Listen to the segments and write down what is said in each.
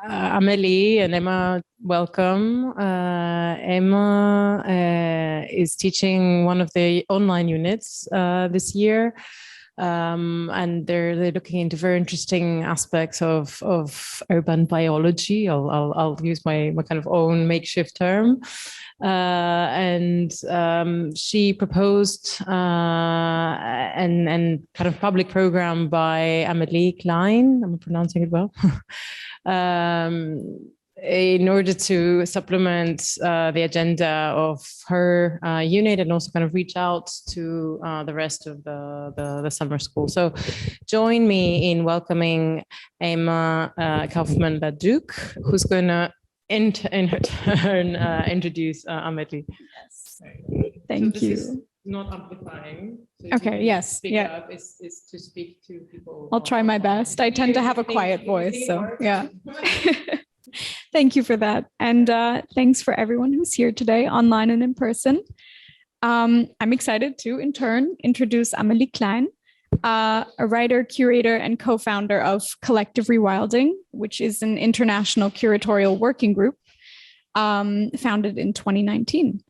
Ameli and Emma, welcome. Emma is teaching one of the online units this year. And they're looking into very interesting aspects of urban biology. I'll use my kind of own makeshift term. And she proposed and kind of public program by Ameli Klein. Am I pronouncing it well? In order to supplement the agenda of her unit and also kind of reach out to the rest of the summer school. So join me in welcoming Emma Kaufman-Laduc, who's going to in her turn introduce Ameli. Yes. Thank you. Is not amplifying. So okay, yes. Speak up is to speak to people. I'll try my best. I tend to have a quiet voice, so yeah. Thank you for that. And thanks for everyone who's here today, online and in person. I'm excited to, in turn, introduce Ameli Klein, a writer, curator, and co-founder of Collective Rewilding, which is an international curatorial working group founded in 2019.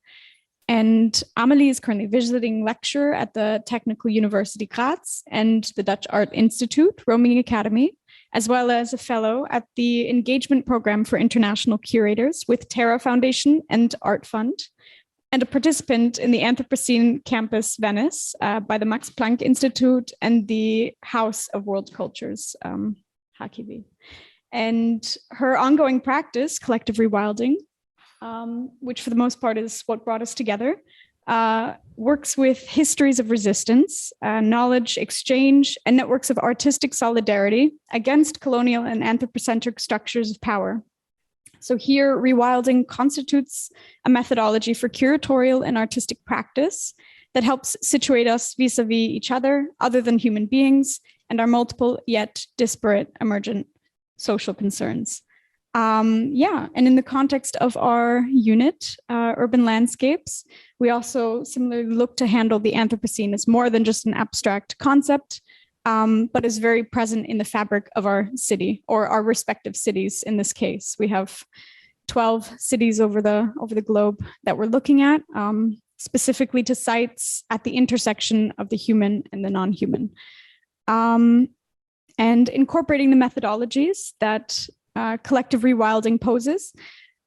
And Ameli is currently visiting lecturer at the Technical University Graz and the Dutch Art Institute, Roaming Academy, as well as a fellow at the Engagement Program for International Curators with Terra Foundation and Art Fund, and a participant in the Anthropocene Campus Venice by the Max Planck Institute and the House of World Cultures, HKV. And her ongoing practice, Collective Rewilding, which for the most part is what brought us together, works with histories of resistance, knowledge exchange, and networks of artistic solidarity against colonial and anthropocentric structures of power. So here, rewilding constitutes a methodology for curatorial and artistic practice that helps situate us vis-a-vis each other than human beings, and our multiple yet disparate emergent social concerns. And in the context of our unit, Urban Landscapes, we also similarly look to handle the Anthropocene as more than just an abstract concept, but is very present in the fabric of our city, or our respective cities in this case. We have 12 cities over the globe that we're looking at, specifically to sites at the intersection of the human and the non-human. And incorporating the methodologies that collective rewilding poses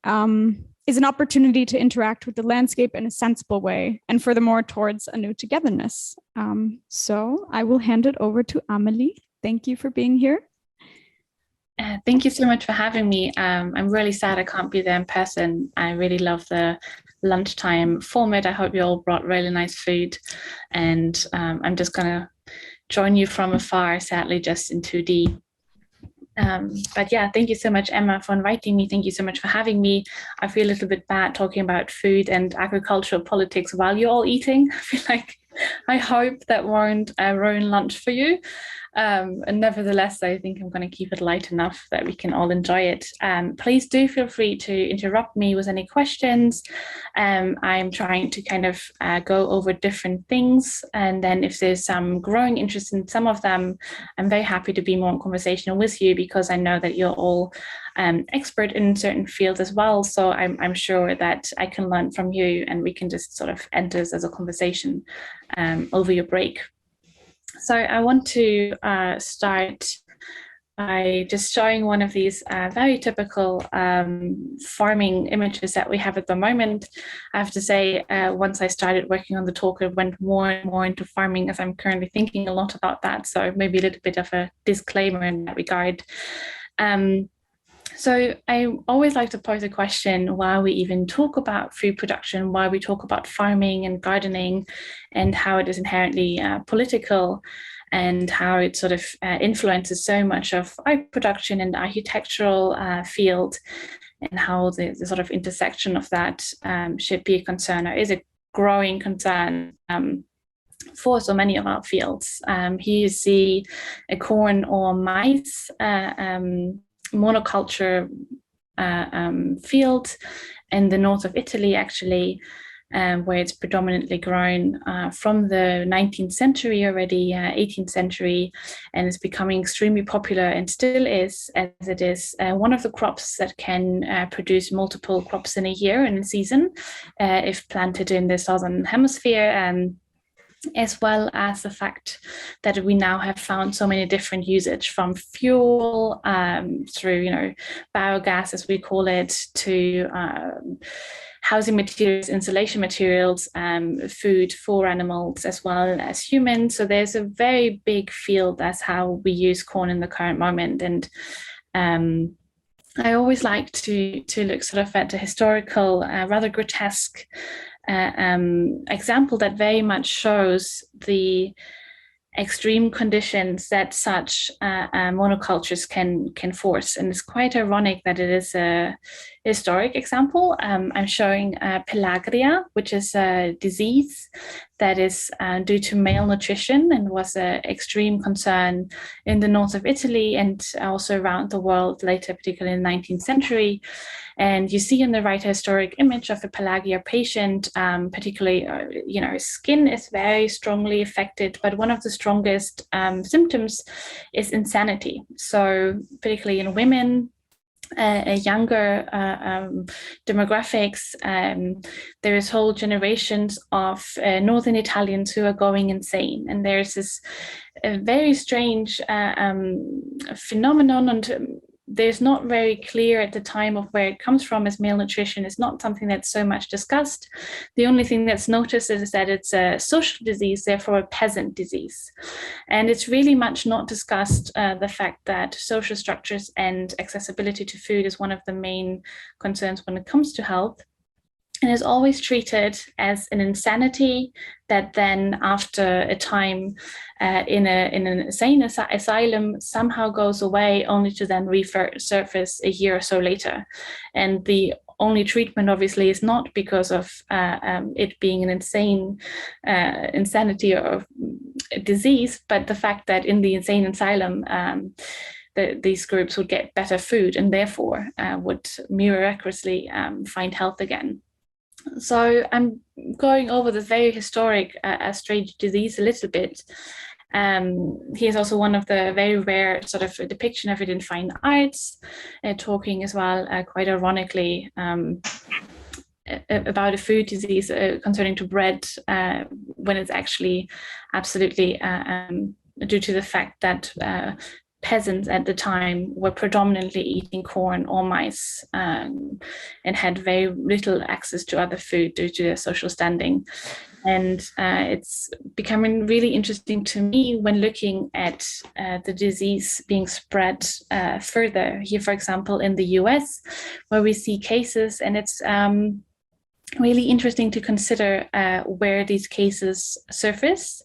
is an opportunity to interact with the landscape in a sensible way, and furthermore towards a new togetherness. So I will hand it over to Ameli. Thank you for being here. Thank you so much for having me. I'm really sad I can't be there in person. I really love the lunchtime format. I hope you all brought really nice food, and I'm just gonna join you from afar, sadly just in 2D. But yeah, thank you so much, Emma, for inviting me. Thank you so much for having me. I feel a little bit bad talking about food and agricultural politics while you're all eating. I feel like I hope that won't ruin lunch for you. And nevertheless, I think I'm going to keep it light enough that we can all enjoy it. Please do feel free to interrupt me with any questions. I'm trying to kind of go over different things. And then if there's some growing interest in some of them, I'm very happy to be more in conversation with you, because I know that you're all expert in certain fields as well. So I'm sure that I can learn from you, and we can just sort of enter this as a conversation over your break. So I want to start by just showing one of these very typical farming images that we have at the moment. I have to say, once I started working on the talk, it went more and more into farming, as I'm currently thinking a lot about that. So maybe a little bit of a disclaimer in that regard. So I always like to pose a question why we even talk about food production, why we talk about farming and gardening, and how it is inherently political, and how it sort of influences so much of our production and architectural field, and how the sort of intersection of that should be a concern, or is a growing concern for so many of our fields. Here you see a corn or maize monoculture field in the north of Italy, actually, where it's predominantly grown from the 19th century already, 18th century, and it's becoming extremely popular and still is, as it is one of the crops that can produce multiple crops in a year, in a season, if planted in the southern hemisphere. As well as the fact that we now have found so many different usage, from fuel through, biogas, as we call it, to housing materials, insulation materials, food for animals as well as humans. So there's a very big field. That's how we use corn in the current moment. And I always like to look sort of at a historical, rather grotesque example that very much shows the extreme conditions that such monocultures can force. And it's quite ironic that it is a historic example. I'm showing pellagra, which is a disease that is due to malnutrition and was an extreme concern in the north of Italy and also around the world later, particularly in the 19th century. And you see in the right a historic image of a pellagra patient, particularly, skin is very strongly affected, but one of the strongest symptoms is insanity. So particularly in women, younger demographics, there is whole generations of northern Italians who are going insane, and there's this very strange phenomenon, and there's not very clear at the time of where it comes from, as malnutrition is not something that's so much discussed. The only thing that's noticed is that it's a social disease, therefore a peasant disease. And it's really much not discussed, the fact that social structures and accessibility to food is one of the main concerns when it comes to health. And is always treated as an insanity that then, after a time in an insane asylum, somehow goes away, only to then resurface a year or so later. And the only treatment, obviously, is not because of it being an insanity or disease, but the fact that in the insane asylum, these groups would get better food and therefore would miraculously find health again. So I'm going over the very historic strange disease a little bit. He is also one of the very rare sort of depiction of it in fine arts, talking as well, quite ironically, about a food disease concerning to bread, when it's actually absolutely due to the fact that peasants at the time were predominantly eating corn or maize, and had very little access to other food due to their social standing. And it's becoming really interesting to me when looking at the disease being spread further. Here, for example, in the US, where we see cases, and it's really interesting to consider where these cases surface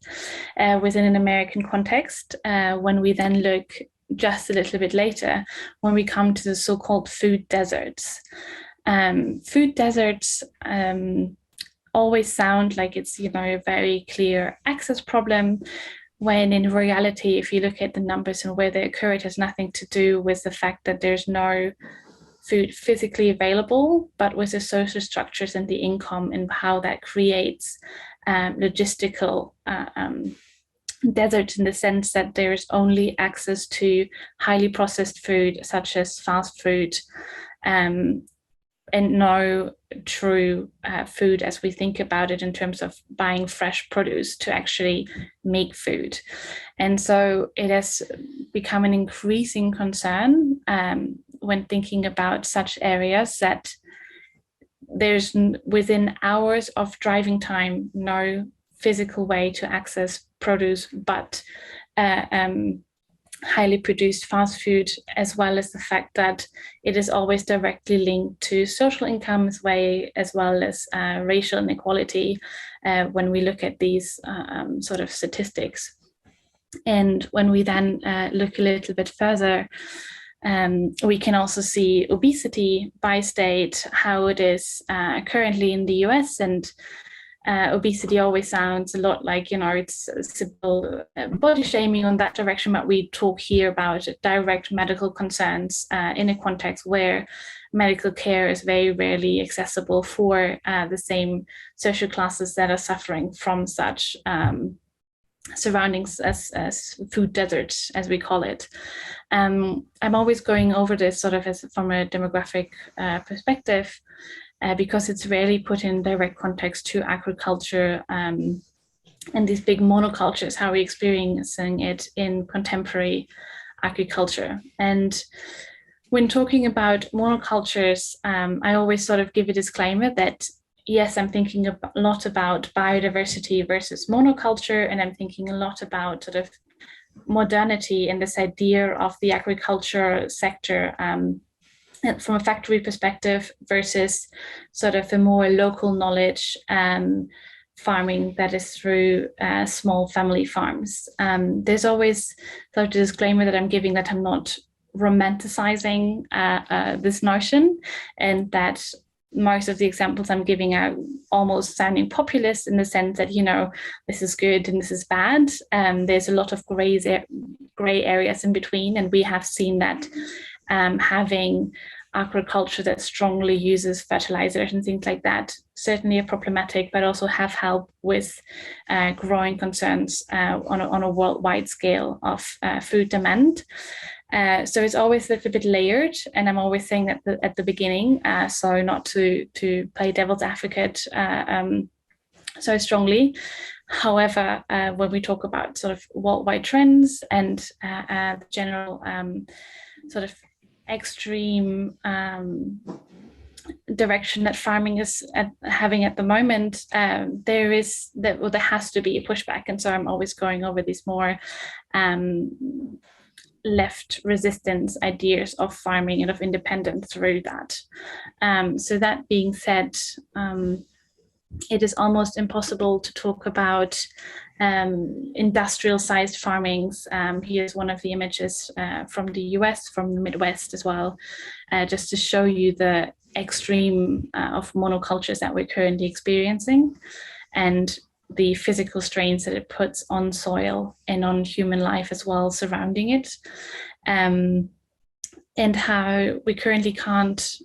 within an American context, when we then look just a little bit later, when we come to the so-called food deserts. Food deserts always sound like it's, a very clear access problem, when in reality, if you look at the numbers and where they occur, it has nothing to do with the fact that there's no food physically available, but with the social structures and the income and how that creates logistical deserts, in the sense that there is only access to highly processed food, such as fast food, and no true food as we think about it in terms of buying fresh produce to actually make food. And so it has become an increasing concern when thinking about such areas, that there's within hours of driving time no physical way to access produce, but highly produced fast food, as well as the fact that it is always directly linked to social income as well as racial inequality when we look at these sort of statistics. And when we then look a little bit further, we can also see obesity by state, how it is currently in the US. And obesity always sounds a lot like, it's simple body shaming on that direction, but we talk here about direct medical concerns in a context where medical care is very rarely accessible for the same social classes that are suffering from such surroundings as food deserts, as we call it. I'm always going over this sort of from a demographic perspective, because it's rarely put in direct context to agriculture and these big monocultures, how we're experiencing it in contemporary agriculture. And when talking about monocultures, I always sort of give a disclaimer that, yes, I'm thinking a lot about biodiversity versus monoculture, and I'm thinking a lot about sort of modernity and this idea of the agriculture sector from a factory perspective versus sort of a more local knowledge farming that is through small family farms. There's always sort of a disclaimer that I'm giving that I'm not romanticizing this notion, and that most of the examples I'm giving are almost sounding populist in the sense that, this is good and this is bad. There's a lot of gray areas in between, and we have seen that having agriculture that strongly uses fertilizers and things like that certainly are problematic, but also have helped with growing concerns on a worldwide scale of food demand. So it's always a little bit layered, and I'm always saying that at the beginning, so not to play devil's advocate so strongly. However, when we talk about sort of worldwide trends and the general sort of extreme direction that farming is having at the moment, there has to be a pushback. And so I'm always going over these more left resistance ideas of farming and of independence through that. So that being said, it is almost impossible to talk about industrial sized farmings. Here's one of the images from the US, from the Midwest as well, just to show you the extreme of monocultures that we're currently experiencing and the physical strains that it puts on soil and on human life as well surrounding it, and how we currently can't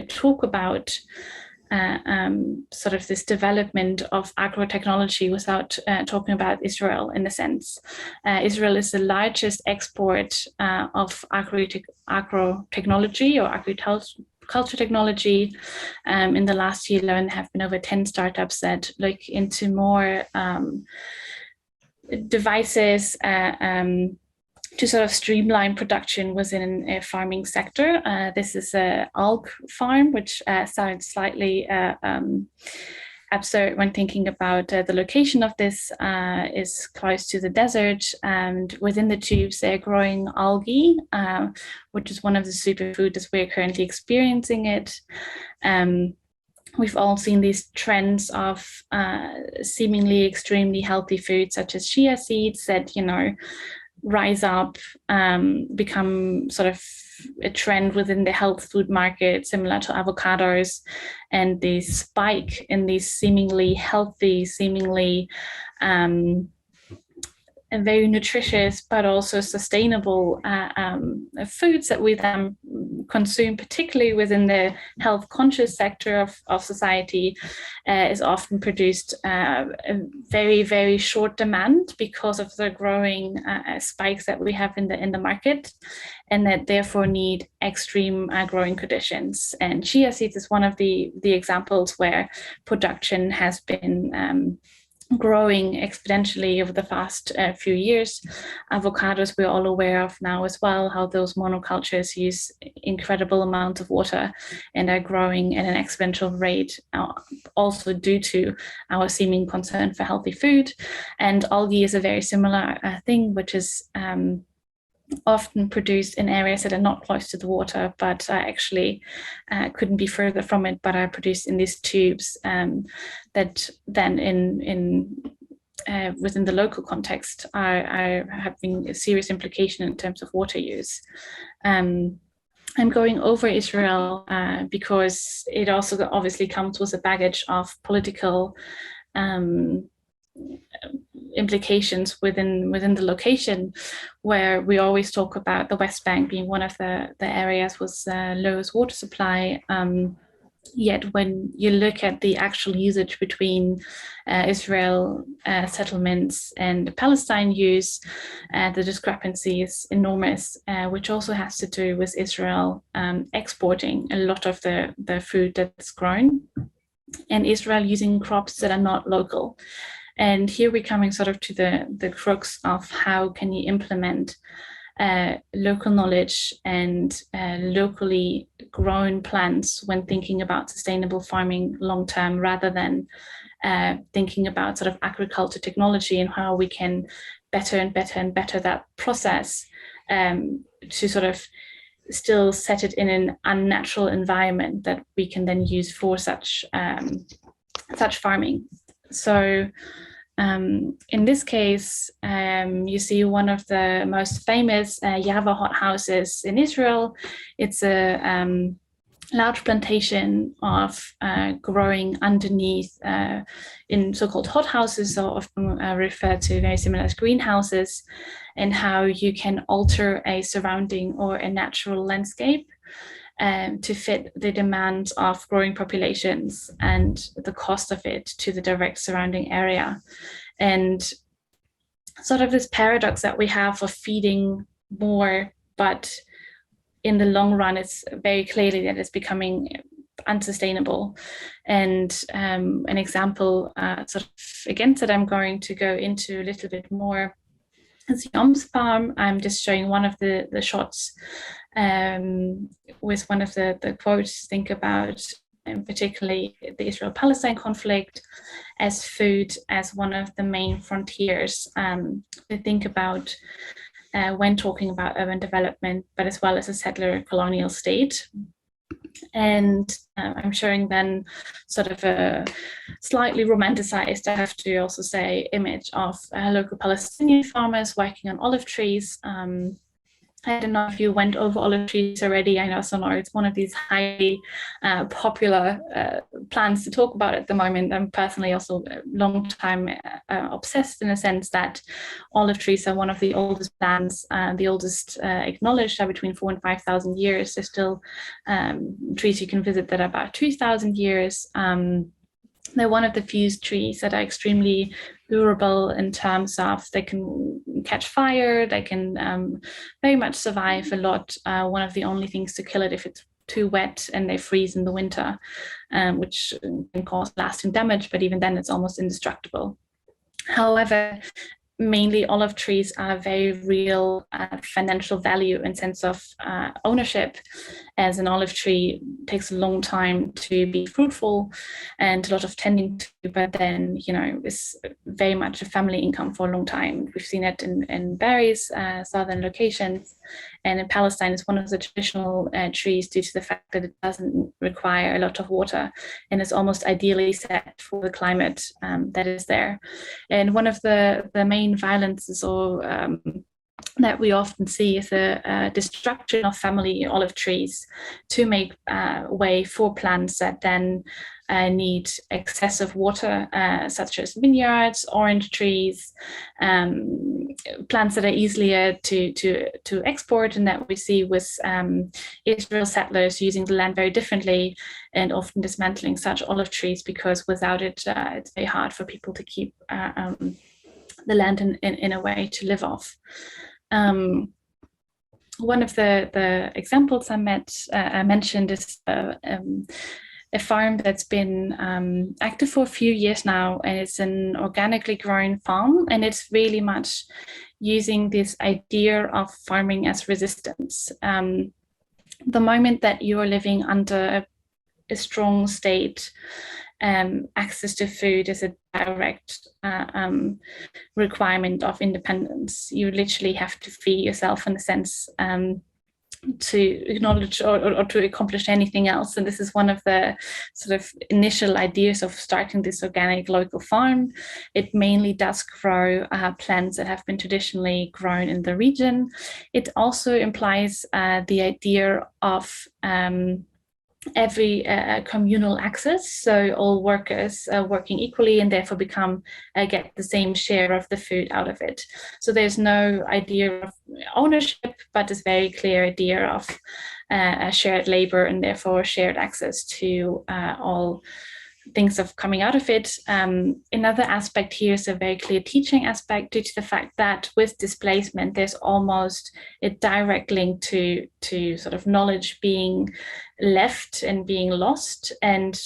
talk about sort of this development of agrotechnology without talking about Israel in a sense. Israel is the largest export of agrotechnology or agriculture technology. In the last year alone, there have been over 10 startups that look into more devices to sort of streamline production within a farming sector. This is an alg farm, which sounds slightly absurd when thinking about the location of this. Is close to the desert, and within the tubes they're growing algae, which is one of the superfoods as we're currently experiencing it. We've all seen these trends of seemingly extremely healthy foods such as chia seeds that, rise up, become sort of a trend within the health food market, similar to avocados, and the spike in these seemingly healthy, seemingly and very nutritious, but also sustainable foods that we then consume, particularly within the health conscious sector of society, is often produced a very, very short demand because of the growing spikes that we have in the market, and that therefore need extreme growing conditions. And chia seeds is one of the examples where production has been growing exponentially over the past few years. Avocados, we're all aware of now as well, how those monocultures use incredible amounts of water and are growing at an exponential rate, also due to our seeming concern for healthy food. And algae is a very similar thing, which is often produced in areas that are not close to the water, but actually couldn't be further from it, but are produced in these tubes that then within the local context are having a serious implication in terms of water use. I'm going over Israel because it also obviously comes with a baggage of political implications within the location, where we always talk about the West Bank being one of the areas with lowest water supply. Yet when you look at the actual usage between Israel settlements and Palestine use, the discrepancy is enormous, which also has to do with Israel exporting a lot of the food that's grown, and Israel using crops that are not local. And here we're coming sort of to the crux of how can you implement local knowledge and locally grown plants when thinking about sustainable farming long term, rather than thinking about sort of agriculture technology and how we can better and better and better that process to sort of still set it in an unnatural environment that we can then use for such farming. So in this case, you see one of the most famous Yava hothouses in Israel. It's a large plantation of growing underneath in so-called hothouses, or often referred to very similar as greenhouses, and how you can alter a surrounding or a natural landscape to fit the demands of growing populations and the cost of it to the direct surrounding area. And sort of this paradox that we have of feeding more, but in the long run, it's very clearly that it's becoming unsustainable. And an example sort of against it I'm going to go into a little bit more is Yom's farm. I'm just showing one of the shots with one of the quotes. Think about, and particularly the Israel-Palestine conflict, as food as one of the main frontiers to think about when talking about urban development, but as well as a settler colonial state. And I'm showing then sort of a slightly romanticized, I have to also say, image of local Palestinian farmers working on olive trees. I don't know if you went over olive trees already. I know, Sonor, it's one of these highly popular plants to talk about at the moment. I'm personally also a long time obsessed, in a sense that olive trees are one of the oldest plants, the oldest acknowledged are between 4,000 and 5,000 years. There's still trees you can visit that are about 2,000 years. They're one of the few trees that are extremely durable in terms of they can catch fire, they can very much survive a lot. One of the only things to kill it if it's too wet and they freeze in the winter, which can cause lasting damage, but even then it's almost indestructible. However, mainly olive trees are very real financial value in sense of ownership, as an olive tree takes a long time to be fruitful and a lot of tending to, but then, you know, is very much a family income for a long time. We've seen it in various southern locations, and in Palestine it's one of the traditional trees due to the fact that it doesn't require a lot of water and is almost ideally set for the climate that is there. And one of the main violences or that we often see is the destruction of family olive trees to make way for plants that then need excessive water, such as vineyards, orange trees, plants that are easier to export, and that we see with Israel settlers using the land very differently and often dismantling such olive trees, because without it, it's very hard for people to keep the land in a way to live off. One of the examples I mentioned is a farm that's been active for a few years now, and it's an organically grown farm, and it's really much using this idea of farming as resistance. The moment that you are living under a strong state, access to food is a direct requirement of independence. You literally have to feed yourself, in a sense, to acknowledge or to accomplish anything else. And this is one of the sort of initial ideas of starting this organic local farm. It mainly does grow plants that have been traditionally grown in the region. It also implies the idea of every communal access, so all workers working equally and therefore get the same share of the food out of it. So there's no idea of ownership, but this very clear idea of shared labor and therefore shared access to all things of coming out of it. Another aspect here is a very clear teaching aspect, due to the fact that with displacement, there's almost a direct link to sort of knowledge being left and being lost. And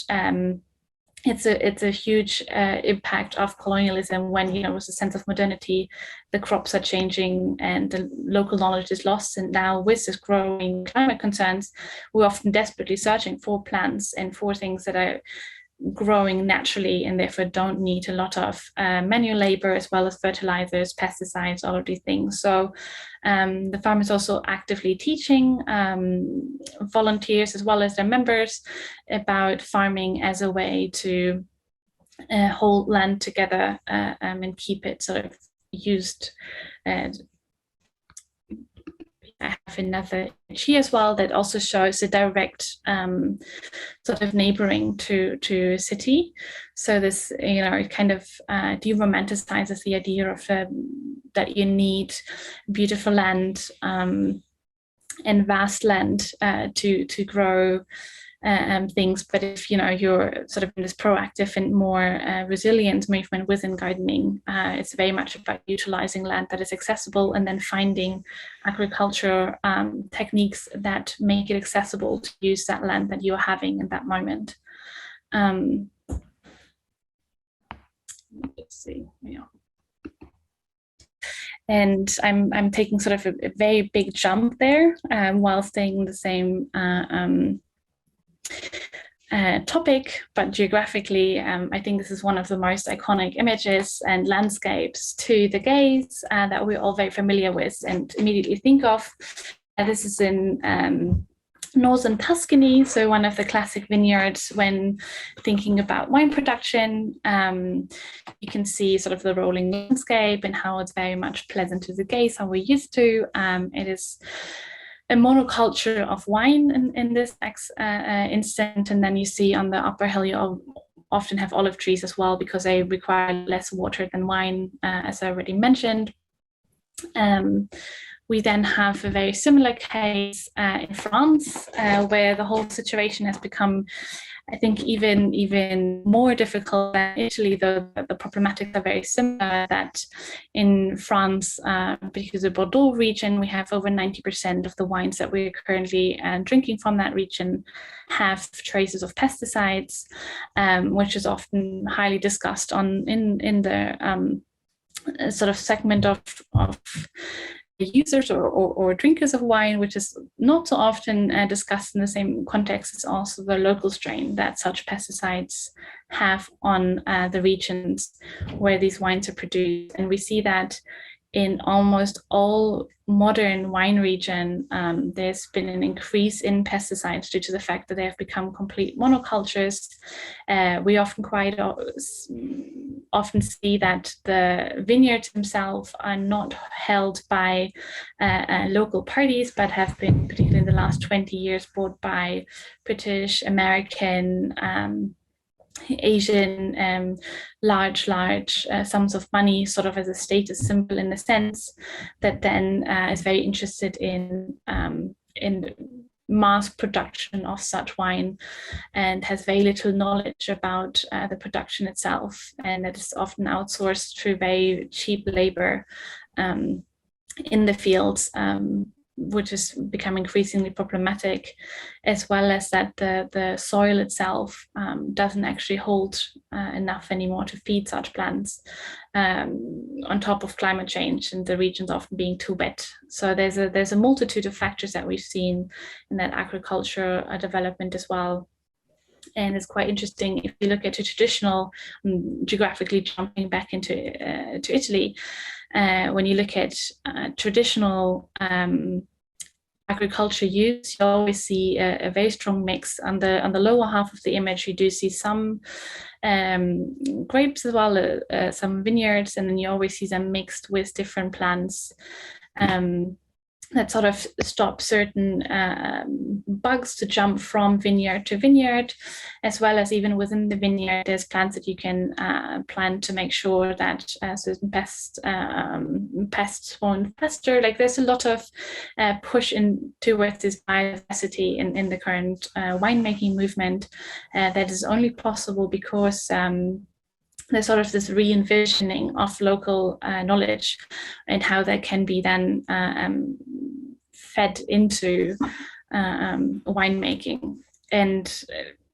it's a huge impact of colonialism when, you know, with a sense of modernity, the crops are changing and the local knowledge is lost. And now with this growing climate concerns, we're often desperately searching for plants and for things that are growing naturally and therefore don't need a lot of manual labor, as well as fertilizers, pesticides, all of these things. So the farm is also actively teaching volunteers as well as their members about farming as a way to hold land together and keep it sort of used. I have another image here as well that also shows a direct sort of neighboring to a city. So this, you know, it kind of de-romanticizes the idea of that you need beautiful land and vast land to grow things. But if, you know, you're sort of in this proactive and more resilient movement within gardening, it's very much about utilizing land that is accessible and then finding agriculture techniques that make it accessible to use that land that you're having in that moment. Let's see, yeah. And I'm taking sort of a very big jump there while staying in the same topic, but geographically, I think this is one of the most iconic images and landscapes to the gaze that we're all very familiar with and immediately think of. This is in northern Tuscany, so one of the classic vineyards when thinking about wine production. You can see sort of the rolling landscape and how it's very much pleasant to the gaze, how we're used to. It is a monoculture of wine in this instant, and then you see on the upper hill you often have olive trees as well, because they require less water than wine, as I already mentioned. We then have a very similar case in France, where the whole situation has become, I think, even more difficult than Italy, though the problematics are very similar. That in France, because the Bordeaux region, we have over 90% of the wines that we're currently drinking from that region have traces of pesticides, which is often highly discussed in the sort of segment of users or drinkers of wine, which is not so often discussed in the same context as also the local strain that such pesticides have on the regions where these wines are produced. And we see that in almost all modern wine region, there's been an increase in pesticides due to the fact that they have become complete monocultures. We often see that the vineyards themselves are not held by local parties, but have been, particularly in the last 20 years, bought by British, American, Asian, large sums of money, sort of as a status symbol, in the sense that then is very interested in mass production of such wine and has very little knowledge about the production itself, and that is often outsourced through very cheap labor in the fields, which has become increasingly problematic, as well as that the soil itself doesn't actually hold enough anymore to feed such plants, on top of climate change and the regions often being too wet. So there's a multitude of factors that we've seen in that agriculture development as well. And it's quite interesting if you look at a traditional, geographically jumping back into to Italy, when you look at traditional agriculture use, you always see a very strong mix. On the lower half of the image, you do see some grapes as well, some vineyards, and then you always see them mixed with different plants. that sort of stop certain bugs to jump from vineyard to vineyard, as well as even within the vineyard, there's plants that you can plant to make sure that certain pests won't fester. Like there's a lot of push in towards this biodiversity in the current winemaking movement that is only possible because there's sort of this re-envisioning of local knowledge and how that can be then fed into winemaking. And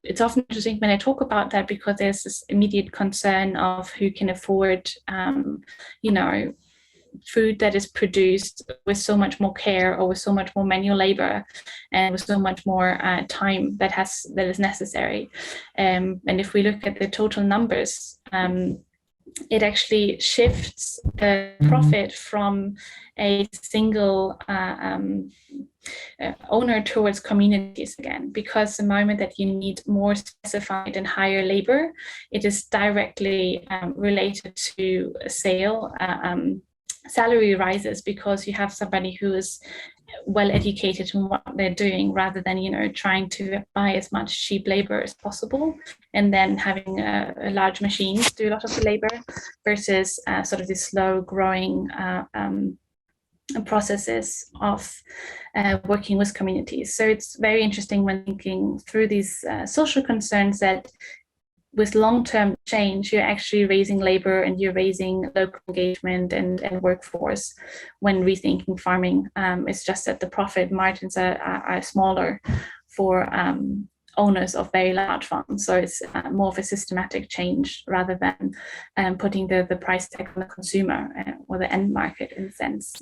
it's often interesting when I talk about that because there's this immediate concern of who can afford, food that is produced with so much more care or with so much more manual labor and with so much more time that is necessary. And if we look at the total numbers, it actually shifts the profit from a single owner towards communities again, because the moment that you need more specified and higher labor, it is directly related to sale. Salary rises because you have somebody who is well educated in what they're doing, rather than trying to buy as much cheap labor as possible and then having a large machines do a lot of the labor, versus sort of these slow growing processes of working with communities. So it's very interesting when thinking through these social concerns that with long-term change, you're actually raising labor and you're raising local engagement and workforce when rethinking farming. It's just that the profit margins are smaller for owners of very large farms. So it's more of a systematic change rather than putting the price tag on the consumer or the end market in a sense.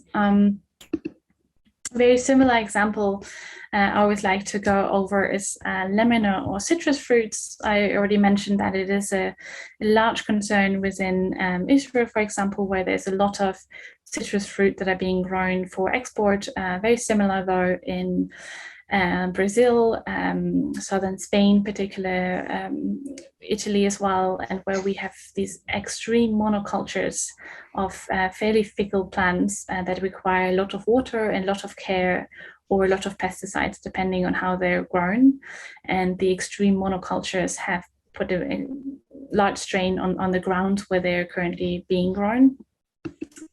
Very similar example I always like to go over is lemon or citrus fruits. I already mentioned that it is a large concern within Israel, for example, where there's a lot of citrus fruit that are being grown for export. Very similar though in Brazil, southern Spain, particular Italy as well, and where we have these extreme monocultures of fairly fickle plants that require a lot of water and a lot of care, or a lot of pesticides, depending on how they're grown. And the extreme monocultures have put a large strain on the ground where they're currently being grown.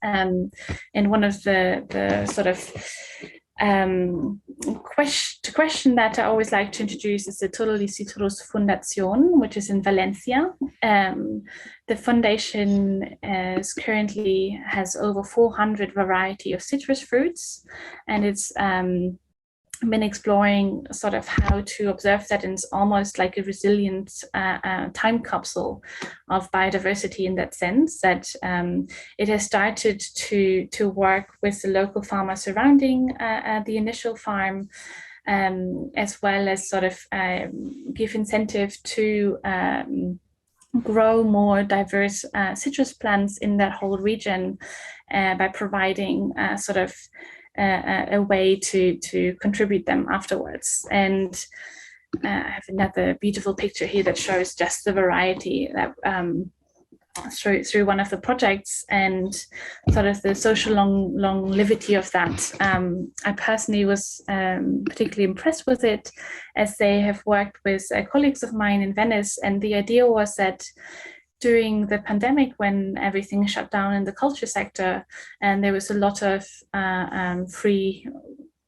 And one of the sort of question that I always like to introduce is the Totally Citrus Fundación, which is in Valencia. The foundation currently has over 400 variety of citrus fruits, and it's been exploring sort of how to observe that, and it's almost like a resilient time capsule of biodiversity in that sense, that it has started to work with the local farmers surrounding the initial farm, as well as sort of give incentive to grow more diverse citrus plants in that whole region by providing sort of a way to contribute them afterwards. And I have another beautiful picture here that shows just the variety that through one of the projects and sort of the social longevity of that. I personally was particularly impressed with it, as they have worked with colleagues of mine in Venice, and the idea was that during the pandemic, when everything shut down in the culture sector, and there was a lot of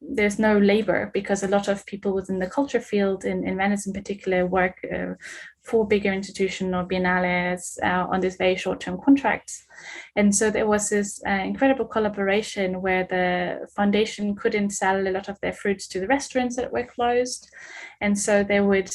there's no labor, because a lot of people within the culture field in Venice in particular work for bigger institutions or biennales on these very short-term contracts. And so there was this incredible collaboration where the foundation couldn't sell a lot of their fruits to the restaurants that were closed. And so they would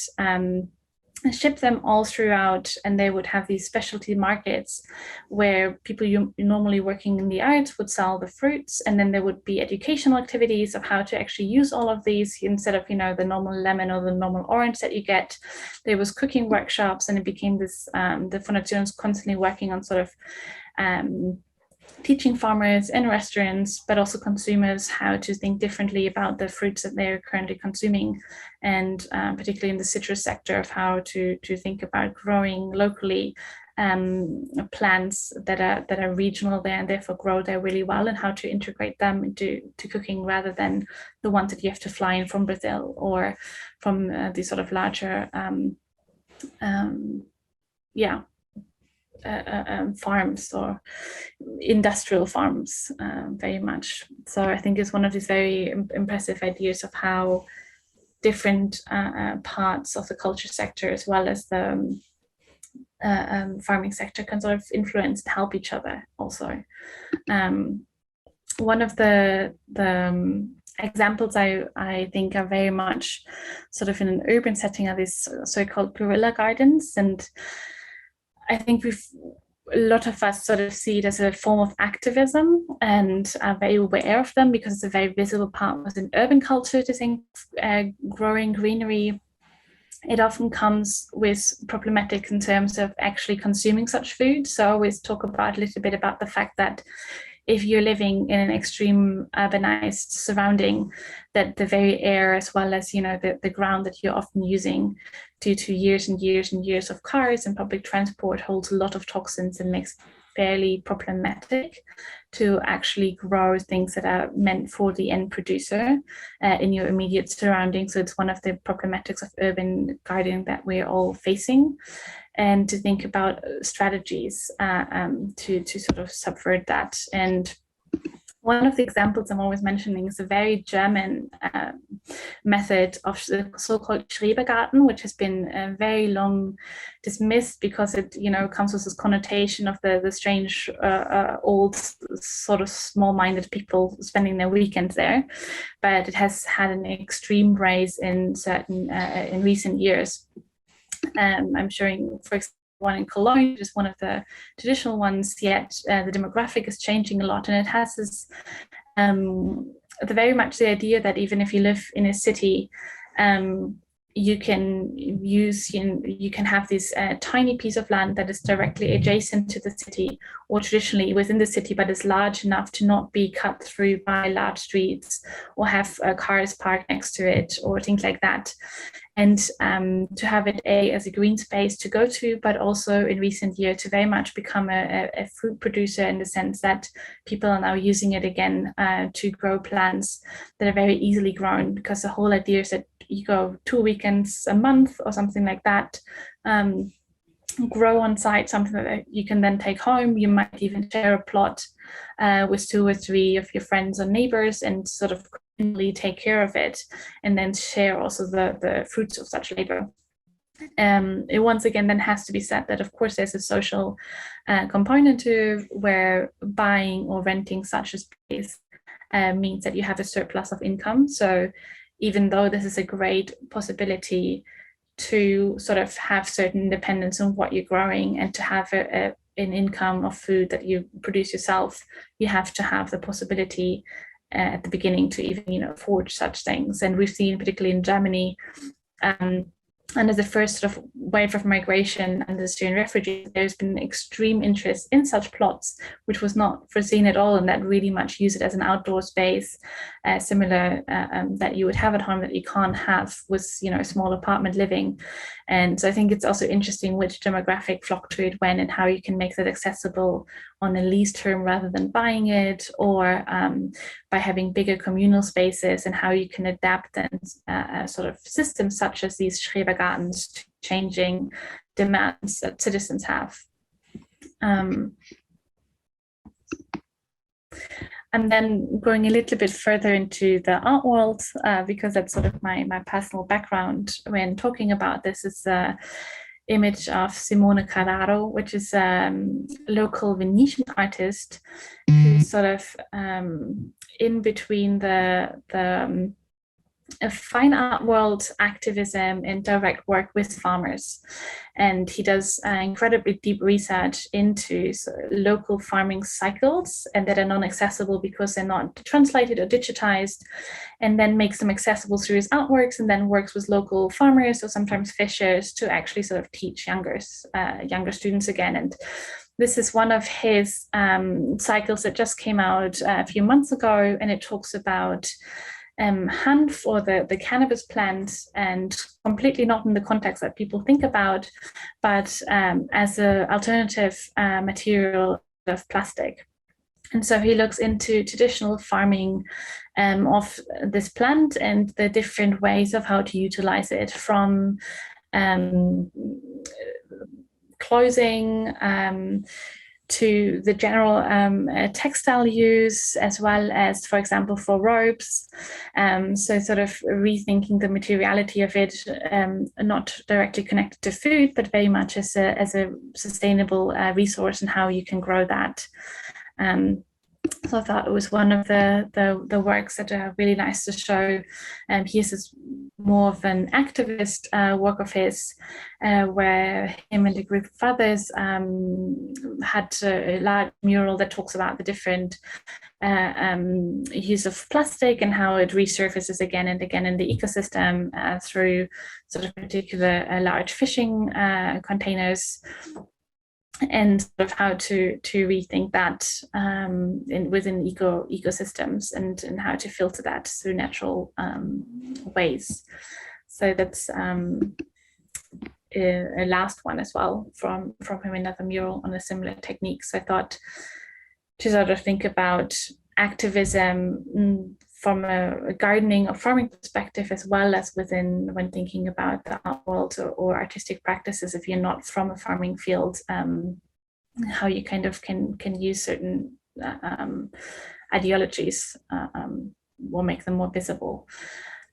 ship them all throughout, and they would have these specialty markets where people normally working in the arts would sell the fruits, and then there would be educational activities of how to actually use all of these instead of the normal lemon or the normal orange that you get. There was cooking workshops, and it became this the Fundación is constantly working on sort of teaching farmers and restaurants, but also consumers, how to think differently about the fruits that they're currently consuming, and particularly in the citrus sector, of how to think about growing locally plants that are regional there and therefore grow there really well, and how to integrate them into cooking rather than the ones that you have to fly in from Brazil or from these sort of larger farms or industrial farms, very much. So I think it's one of these very impressive ideas of how different parts of the culture sector as well as the farming sector can sort of influence and help each other also. One of the examples I think are very much sort of in an urban setting are these so-called guerilla gardens, and I think a lot of us sort of see it as a form of activism and are very aware of them because it's a very visible part within urban culture to think growing greenery. It often comes with problematic in terms of actually consuming such food. So I always talk about a little bit about the fact that if you're living in an extreme urbanized surrounding, that the very air as well as, you know, the ground that you're often using due to years and years and years of cars and public transport holds a lot of toxins and makes it fairly problematic to actually grow things that are meant for the end producer in your immediate surroundings. So it's one of the problematics of urban gardening that we're all facing, and to think about strategies to sort of subvert that. And one of the examples I'm always mentioning is a very German method of the so-called Schrebergarten, which has been very long dismissed because it, you know, comes with this connotation of the strange old sort of small-minded people spending their weekends there. But it has had an extreme rise in in recent years. I'm showing, for example, one in Cologne, which is one of the traditional ones, yet the demographic is changing a lot. And it has this, very much the idea that even if you live in a city, you can have this tiny piece of land that is directly adjacent to the city or traditionally within the city, but is large enough to not be cut through by large streets or have cars parked next to it or things like that. And to have it as a green space to go to, but also in recent years to very much become a fruit producer, in the sense that people are now using it again to grow plants that are very easily grown, because the whole idea is that you go 2 weekends a month or something like that, grow on site something that you can then take home. You might even share a plot with 2 or 3 of your friends or neighbors and sort of take care of it, and then share also the fruits of such labor. It once again then has to be said that of course there's a social component to where buying or renting such a space means that you have a surplus of income. So even though this is a great possibility to sort of have certain independence on what you're growing and to have an income of food that you produce yourself, you have to have the possibility at the beginning to even, you know, afford such things. And we've seen, particularly in Germany, under the first sort of wave of migration and the Syrian refugees, there's been extreme interest in such plots, which was not foreseen at all, and that really much use it as an outdoor space, similar that you would have at home that you can't have with, you know, a small apartment living. And so I think it's also interesting which demographic flock to it when and how you can make that accessible on a lease term rather than buying it, or by having bigger communal spaces, and how you can adapt and sort of systems such as these Schrebergartens to changing demands that citizens have. And then going a little bit further into the art world, because that's sort of my personal background when talking about this, is the image of Simona Carrado, which is a local Venetian artist who's sort of in between the fine art world, activism, and direct work with farmers. And he does incredibly deep research into local farming cycles, and that are non-accessible because they're not translated or digitized, and then makes them accessible through his artworks, and then works with local farmers or sometimes fishers to actually sort of teach younger students again. And this is one of his cycles that just came out a few months ago, and it talks about hunt for the cannabis plant, and completely not in the context that people think about, but as an alternative material of plastic. And so he looks into traditional farming of this plant and the different ways of how to utilize it, from clothing to the general textile use, as well as, for example, for robes. So sort of rethinking the materiality of it, not directly connected to food, but very much as a sustainable resource, and how you can grow that. So I thought it was one of the works that are really nice to show. Here's this more of an activist work of his, where him and a group of others had a large mural that talks about the different use of plastic and how it resurfaces again and again in the ecosystem through sort of particular large fishing containers, and sort of how to rethink that within ecosystems, and how to filter that through natural ways. So that's a last one as well from him, another mural on a similar technique. So I thought to sort of think about activism from a gardening or farming perspective, as well as when thinking about the art world or artistic practices, if you're not from a farming field, how you kind of can use certain ideologies will make them more visible.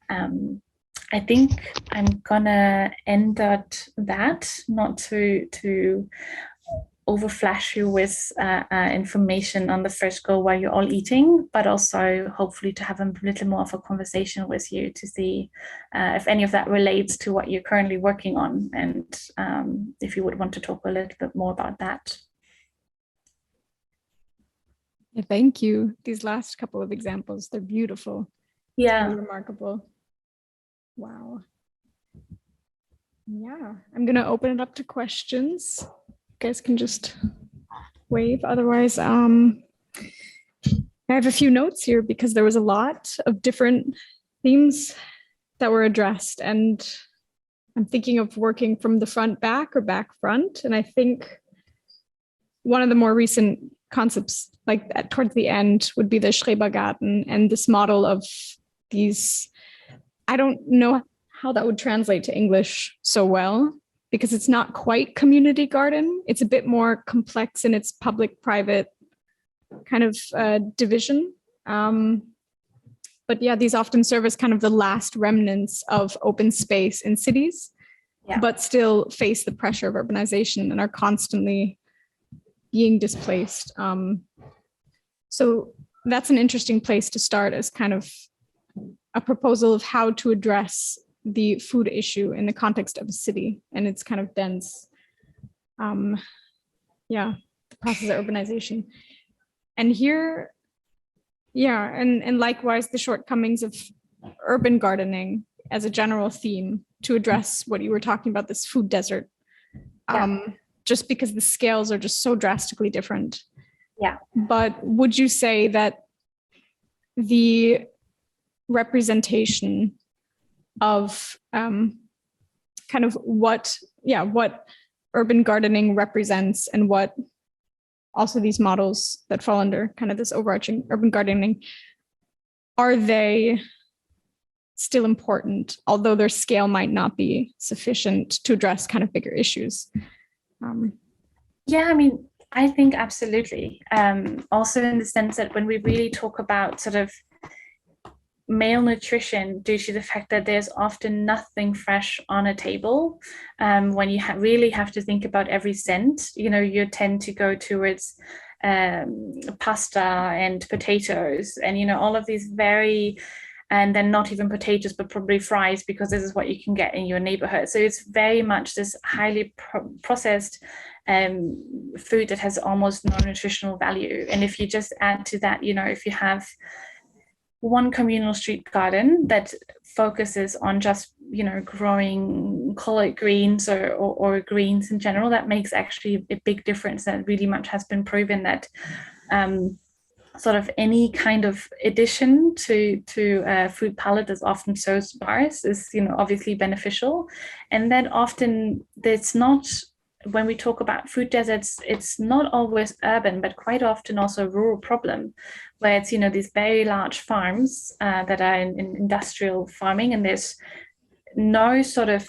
I think I'm gonna end at that, not to overflash you with information on the first go while you're all eating, but also hopefully to have a little more of a conversation with you to see if any of that relates to what you're currently working on, and if you would want to talk a little bit more about that. Yeah, thank you. These last couple of examples, they're beautiful. Yeah. Really remarkable. Wow. Yeah, I'm gonna open it up to questions. You guys can just wave. Otherwise, I have a few notes here because there was a lot of different themes that were addressed, and I'm thinking of working from the front back or back front. And I think one of the more recent concepts, like that towards the end, would be the Schrebergarten and this model of these. I don't know how that would translate to English so well, because it's not quite community garden. It's a bit more complex in its public-private kind of division. But yeah, these often serve as kind of the last remnants of open space in cities, but still face the pressure of urbanization and are constantly being displaced. So that's an interesting place to start, as kind of a proposal of how to address the food issue in the context of a city and its kind of dense, the process of urbanization. And here, and likewise the shortcomings of urban gardening as a general theme to address what you were talking about, this food desert, just because the scales are just so drastically different. Yeah. But would you say that the representation of kind of what urban gardening represents, and what also these models that fall under kind of this overarching urban gardening, are they still important, although their scale might not be sufficient to address kind of bigger issues? Yeah, I mean, I think absolutely. Also in the sense that when we really talk about sort of malnutrition due to the fact that there's often nothing fresh on a table, when you really have to think about every cent, you tend to go towards pasta and potatoes and, all of these and then not even potatoes, but probably fries, because this is what you can get in your neighborhood. So it's very much this highly processed food that has almost non-nutritional value. And if you just add to that, if you have one communal street garden that focuses on just, growing collard greens or greens in general, that makes actually a big difference. That really much has been proven that sort of any kind of addition to food palette is often so sparse is, obviously beneficial. And then often it's not, when we talk about food deserts, it's not always urban, but quite often also a rural problem, where it's, these very large farms that are in industrial farming, and there's no sort of,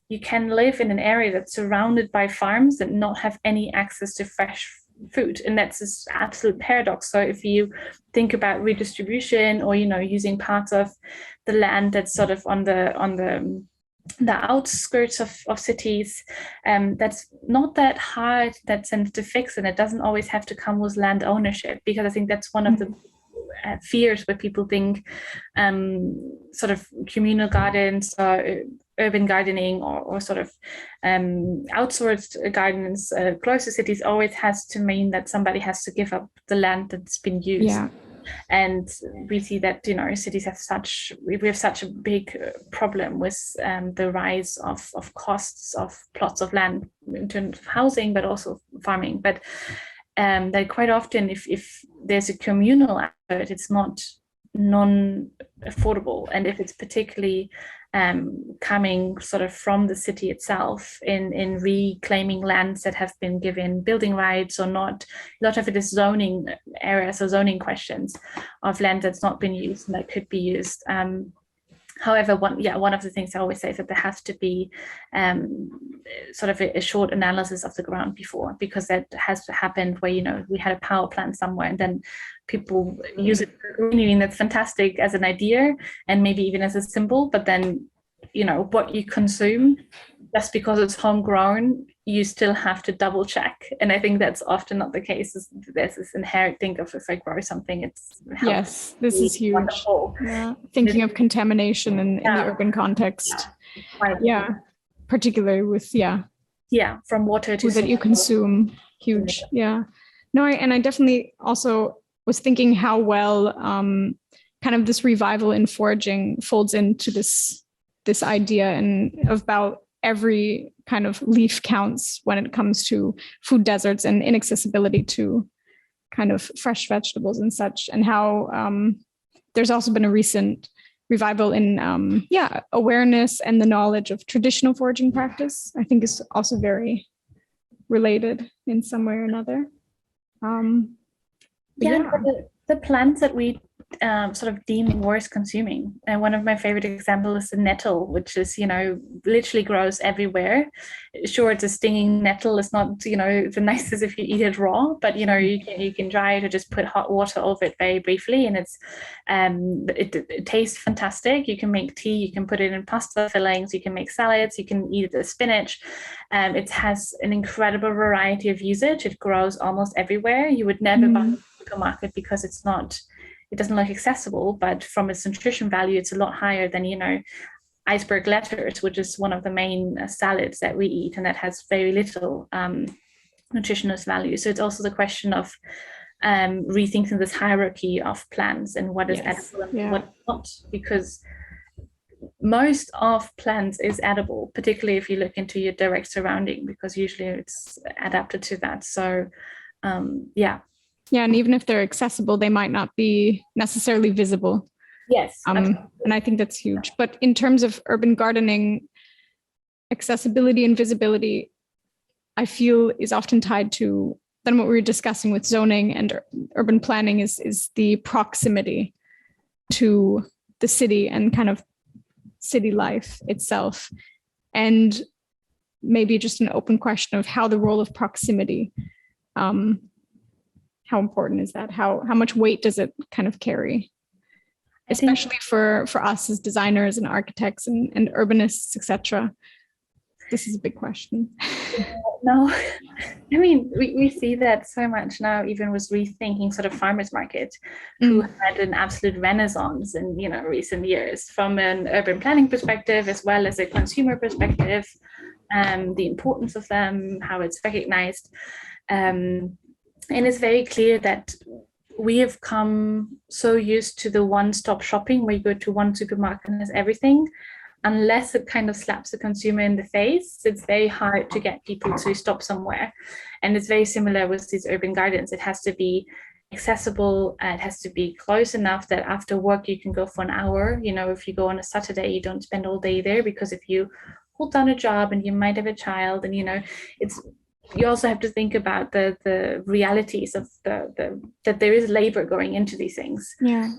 you can live in an area that's surrounded by farms and not have any access to fresh food, and that's this absolute paradox. So if you think about redistribution, or using parts of the land that's sort of on the outskirts of cities, that's not that hard, that sense to fix, and it doesn't always have to come with land ownership, because I think that's one of the fears where people think sort of communal gardens or urban gardening or sort of outsourced gardens close to cities always has to mean that somebody has to give up the land that's been used. Yeah. And we see that, cities have we have such a big problem with the rise of costs of plots of land in terms of housing, but also farming. But that quite often, if there's a communal effort, it's not non-affordable. And if it's particularly coming sort of from the city itself in reclaiming lands that have been given building rights or not, a lot of it is zoning areas or zoning questions of land that's not been used and that could be used. However, one of the things I always say is that there has to be sort of a short analysis of the ground before, because that has happened where, we had a power plant somewhere and then people use it for greening. That's fantastic as an idea and maybe even as a symbol, but then, what you consume, just because it's homegrown, you still have to double check. And I think that's often not the case. There's this inherent thing of, if I grow something, it's healthy. Yes, this is huge. Yeah. Thinking of contamination in the urban context. Yeah. Particularly with, from water to food that you consume. Huge. Yeah. No, and I definitely also was thinking how well kind of this revival in foraging folds into this idea and about every kind of leaf counts when it comes to food deserts and inaccessibility to kind of fresh vegetables and such, and how there's also been a recent revival in awareness and the knowledge of traditional foraging practice. I think is also very related in some way or another. The plants that we sort of deem worth consuming, and one of my favorite examples is the nettle, which is literally grows everywhere. Sure, it's a stinging nettle. It's not the nicest if you eat it raw, but you can dry it or just put hot water over it very briefly, and it tastes fantastic. You can make tea, you can put it in pasta fillings, you can make salads, you can eat it as spinach. It has an incredible variety of usage. It grows almost everywhere. You would never buy it in the supermarket because it doesn't look accessible, but from its nutrition value, it's a lot higher than, iceberg lettuce, which is one of the main salads that we eat, and that has very little nutritionist value. So it's also the question of rethinking this hierarchy of plants and what is edible and what not, because most of plants is edible, particularly if you look into your direct surrounding, because usually it's adapted to that. So Yeah, and even if they're accessible, they might not be necessarily visible. Yes. And I think that's huge. But in terms of urban gardening, accessibility and visibility, I feel is often tied to then what we were discussing with zoning and urban planning is the proximity to the city and kind of city life itself. And maybe just an open question of how the role of proximity, how important is that? How much weight does it kind of carry? Especially for us as designers and architects and urbanists, etc. This is a big question. No, I mean, we see that so much now, even with rethinking sort of farmers market, who had an absolute renaissance in recent years, from an urban planning perspective as well as a consumer perspective, the importance of them, how it's recognized. And it's very clear that we have come so used to the one-stop shopping where you go to one supermarket and has everything. Unless it kind of slaps the consumer in the face, it's very hard to get people to stop somewhere. And it's very similar with these urban gardens. It has to be accessible. It has to be close enough that after work you can go for an hour. You know, if you go on a Saturday, you don't spend all day there, because if you hold down a job and you might have a child, and you know, you also have to think about the realities of that there is labor going into these things. Yeah.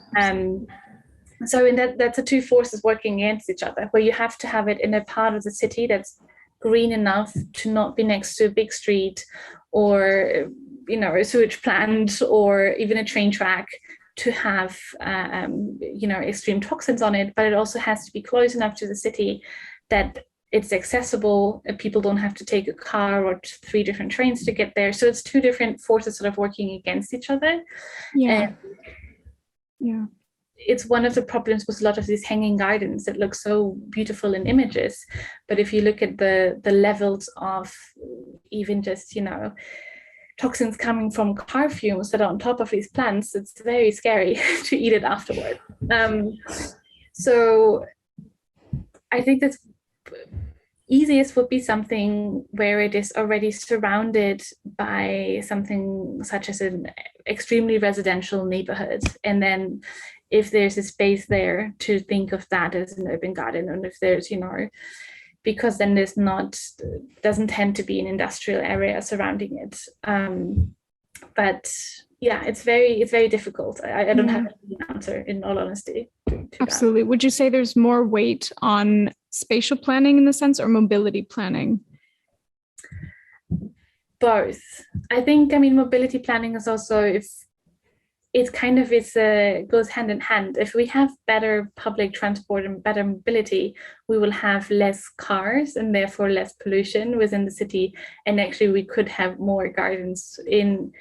So that's the two forces working against each other, where you have to have it in a part of the city that's green enough to not be next to a big street, or you know, a sewage plant, or even a train track, to have you know, extreme toxins on it. But it also has to be close enough to the city that it's accessible. People don't have to take a car or 3 different trains to get there. So it's 2 different forces sort of working against each other. Yeah. And it's one of the problems with a lot of these hanging gardens that look so beautiful in images. But if you look at the levels of even just, you know, toxins coming from car fumes that are on top of these plants, it's very scary to eat it afterward. So I think that's easiest would be something where it is already surrounded by something such as an extremely residential neighborhood. And then if there's a space there, to think of that as an urban garden, and if there's, you know, because then there's doesn't tend to be an industrial area surrounding it. But yeah, it's very difficult. I don't have an answer, in all honesty. To Absolutely. that. Would you say there's more weight on spatial planning in the sense, or mobility planning? Both. I think, I mean, mobility planning is also, if it kind of goes hand in hand. If we have better public transport and better mobility, we will have less cars and therefore less pollution within the city. And actually we could have more gardens in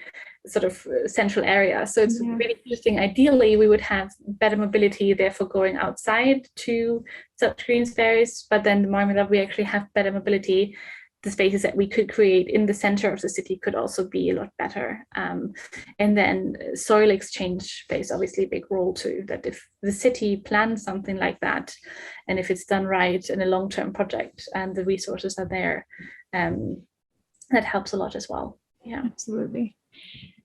sort of central areas. So it's really interesting. Ideally, we would have better mobility, therefore going outside to such green spaces. But then the moment that we actually have better mobility, the spaces that we could create in the center of the city could also be a lot better. And then soil exchange plays obviously a big role too, that if the city plans something like that, and if it's done right in a long-term project and the resources are there, that helps a lot as well. Yeah, absolutely.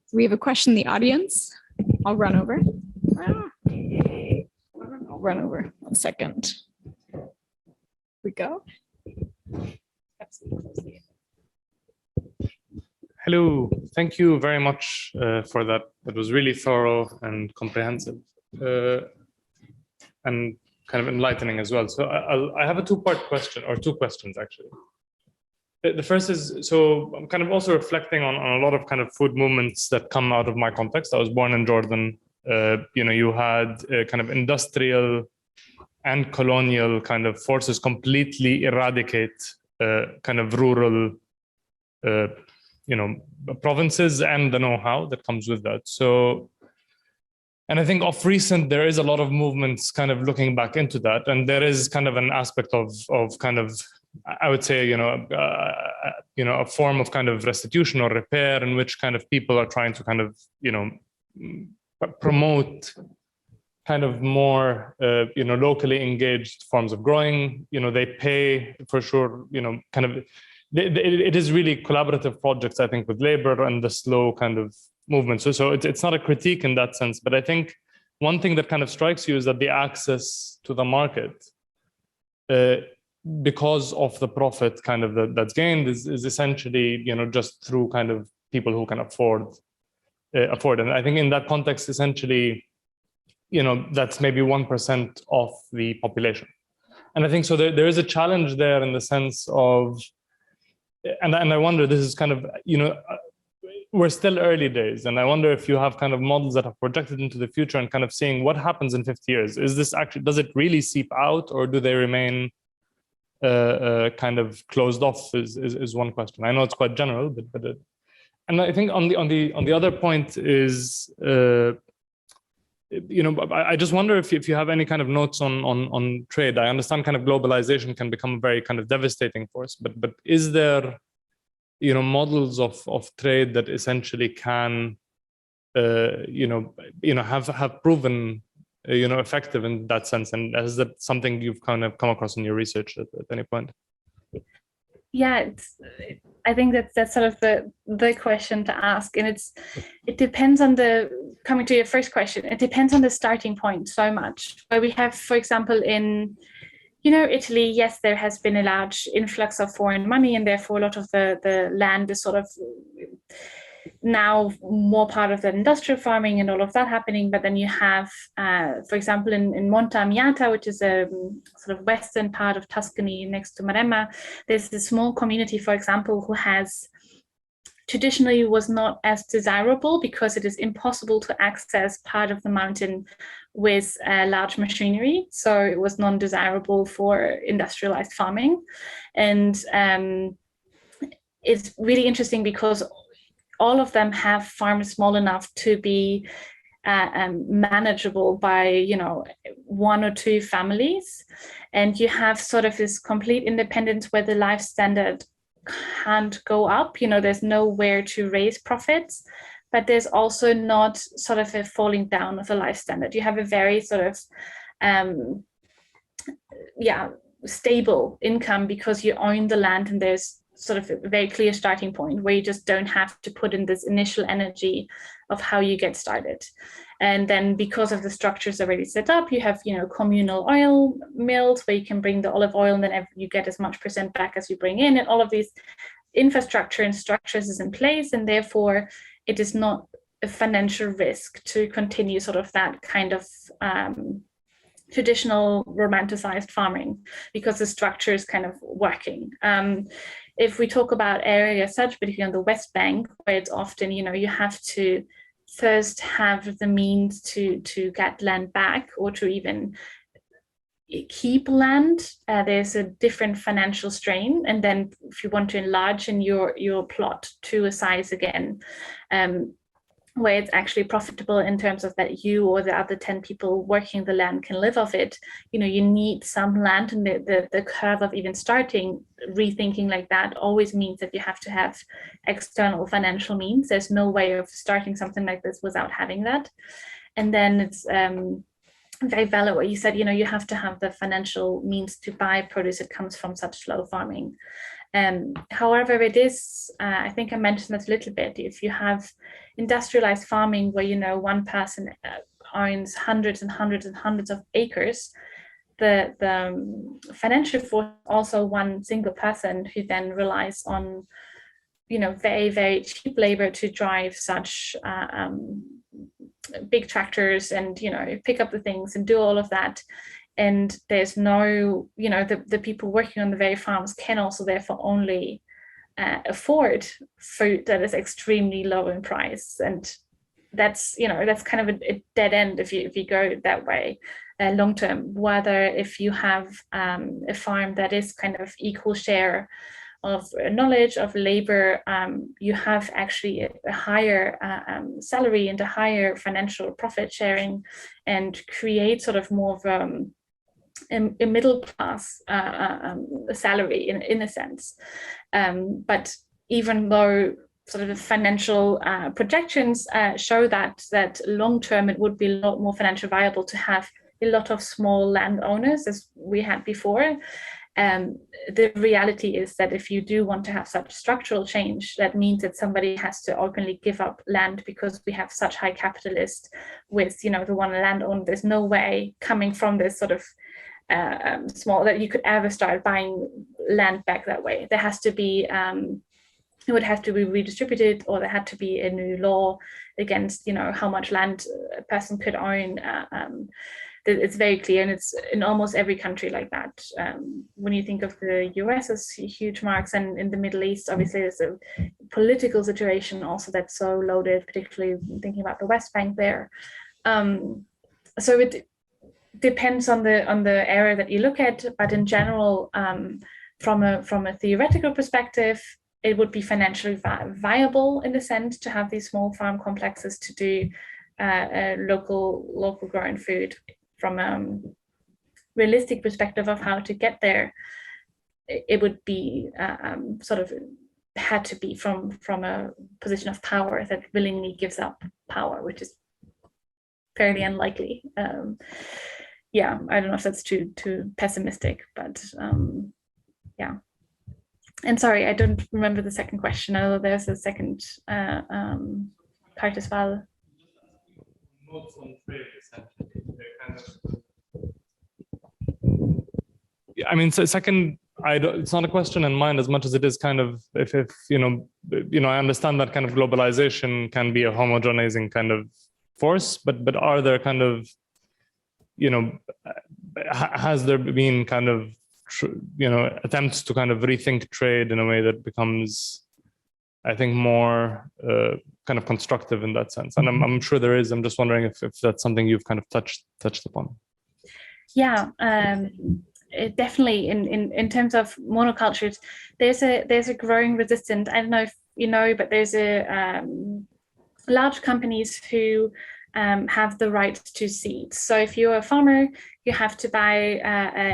So we have a question in the audience. I'll run over. I'll run over 1 second. Here we go. Hello, thank you very much for that. That was really thorough and comprehensive, and kind of enlightening as well. So I have a 2-part question, or 2 questions actually. The first is, so I'm kind of also reflecting on a lot of kind of food movements that come out of my context. I was born in Jordan. You know, you had kind of industrial and colonial kind of forces completely eradicate kind of rural, you know, provinces and the know-how that comes with that. So, and I think of recent, there is a lot of movements kind of looking back into that. And there is kind of an aspect of kind of, I would say, you know, a form of kind of restitution or repair, in which kind of people are trying to kind of, you know, promote kind of more, you know, locally engaged forms of growing. You know, they pay for sure, you know, kind of, it is really collaborative projects, I think, with labor and the slow kind of movement. So it's not a critique in that sense, but I think one thing that kind of strikes you is that the access to the market, because of the profit kind of that's gained, is essentially, you know, just through kind of people who can afford. And I think in that context, essentially, you know, that's maybe 1% of the population. And I think so there is a challenge there in the sense of, and I wonder, this is kind of, you know, we're still early days, and I wonder if you have kind of models that are projected into the future and kind of seeing what happens in 50 years. Is this actually, does it really seep out, or do they remain kind of closed off is one question. I know it's quite general, but and I think on the other point is, you know, I just wonder if you have any kind of notes on trade. I understand kind of globalization can become a very kind of devastating force, but is there, you know, models of trade that essentially can, you know, have proven, you know, effective in that sense? And is that something you've kind of come across in your research at any point? Yeah, I think that's sort of the question to ask, and it depends on coming to your first question. It depends on the starting point so much. Where we have, for example, in Italy, yes, there has been a large influx of foreign money, and therefore a lot of the land is sort of now more part of the industrial farming and all of that happening. But then you have, for example, in Monte Amiata, which is a sort of western part of Tuscany next to Maremma, there's a small community, for example, who has traditionally was not as desirable because it is impossible to access part of the mountain with large machinery. So it was non-desirable for industrialized farming. And it's really interesting because all of them have farms small enough to be manageable by, one or two families. And you have sort of this complete independence where the life standard can't go up. There's nowhere to raise profits, but there's also not sort of a falling down of the life standard. You have a very sort of, stable income because you own the land, and there's sort of a very clear starting point where you just don't have to put in this initial energy of how you get started. And then because of the structures already set up, you have, communal oil mills where you can bring the olive oil, and then you get as much % back as you bring in, and all of these infrastructure and structures is in place. And therefore it is not a financial risk to continue sort of that kind of traditional romanticized farming, because the structure is kind of working. If we talk about areas such, particularly on the West Bank, where it's often, you have to first have the means to get land back or to even keep land, there's a different financial strain. And then if you want to enlarge in your plot to a size again, where it's actually profitable in terms of that you or the other 10 people working the land can live off it, you need some land. And the curve of even starting rethinking like that always means that you have to have external financial means. There's no way of starting something like this without having that. And then it's very valid what you said, you have to have the financial means to buy produce that comes from such slow farming. However, it is, I think I mentioned that a little bit, if you have industrialized farming where, one person owns hundreds and hundreds and hundreds of acres, the financial force also one single person who then relies on, very, very cheap labor to drive such big tractors and, pick up the things and do all of that. And there's no, the people working on the very farms can also therefore only afford food that is extremely low in price. And that's, that's kind of a dead end if you go that way long term. Whether if you have a farm that is kind of equal share of knowledge, of labor, you have actually a higher salary and a higher financial profit sharing, and create sort of more of a middle class salary in a sense. But even though sort of the financial projections show that long term it would be a lot more financially viable to have a lot of small landowners as we had before, the reality is that if you do want to have such structural change, that means that somebody has to openly give up land, because we have such high capitalist with, the one landowner. There's no way coming from this sort of small that you could ever start buying land back that way. There has to be, it would have to be redistributed, or there had to be a new law against, how much land a person could own. It's very clear, and it's in almost every country like that. When you think of the US as huge marks, and in the Middle East, obviously there's a political situation also that's so loaded, particularly thinking about the West Bank there. So it depends on the area that you look at, but in general, from a theoretical perspective, it would be financially viable in the sense to have these small farm complexes to do local grown food. From a realistic perspective of how to get there, it would be sort of had to be from a position of power that willingly gives up power, which is fairly unlikely. Yeah, I don't know if that's too pessimistic, but yeah. And sorry, I don't remember the second question, although there's a second part as well. Notes on trade, essentially. I mean, so second, it's not a question in mind as much as it is kind of if I understand that kind of globalization can be a homogenizing kind of force, but are there kind of, has there been kind of attempts to kind of rethink trade in a way that becomes, I think, more kind of constructive in that sense? And I'm sure there is. I'm just wondering if that's something you've kind of touched upon. Yeah. Definitely in terms of monocultures, there's a growing resistance. I don't know if you know, but there's large companies who have the right to seeds. So if you're a farmer, you have to buy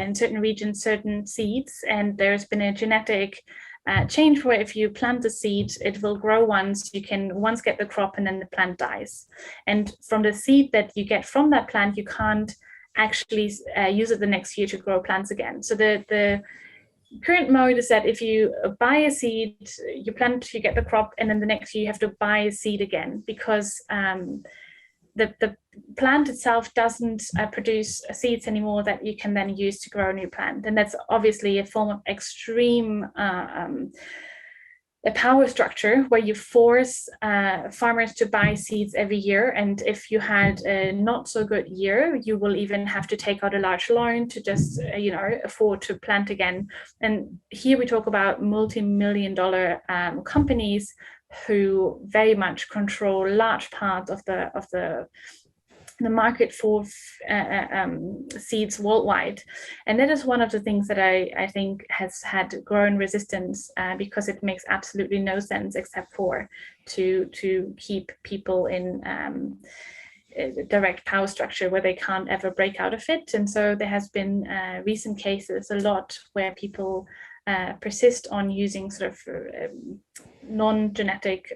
in certain regions certain seeds, and there's been a genetic change where if you plant the seed, it will grow once. You can once get the crop, and then the plant dies. And from the seed that you get from that plant, you can't actually use it the next year to grow plants again. So the current mode is that if you buy a seed, you plant, you get the crop, and then the next year you have to buy a seed again, because the plant itself doesn't produce seeds anymore that you can then use to grow a new plant. And that's obviously a form of extreme a power structure where you force farmers to buy seeds every year. And if you had a not so good year, you will even have to take out a large loan to just, afford to plant again. And here we talk about multi-million-dollar companies who very much control large parts of the market for seeds worldwide. And that is one of the things that I think has had grown resistance, because it makes absolutely no sense except for to keep people in direct power structure where they can't ever break out of it. And so there has been recent cases a lot where people persist on using sort of non-genetic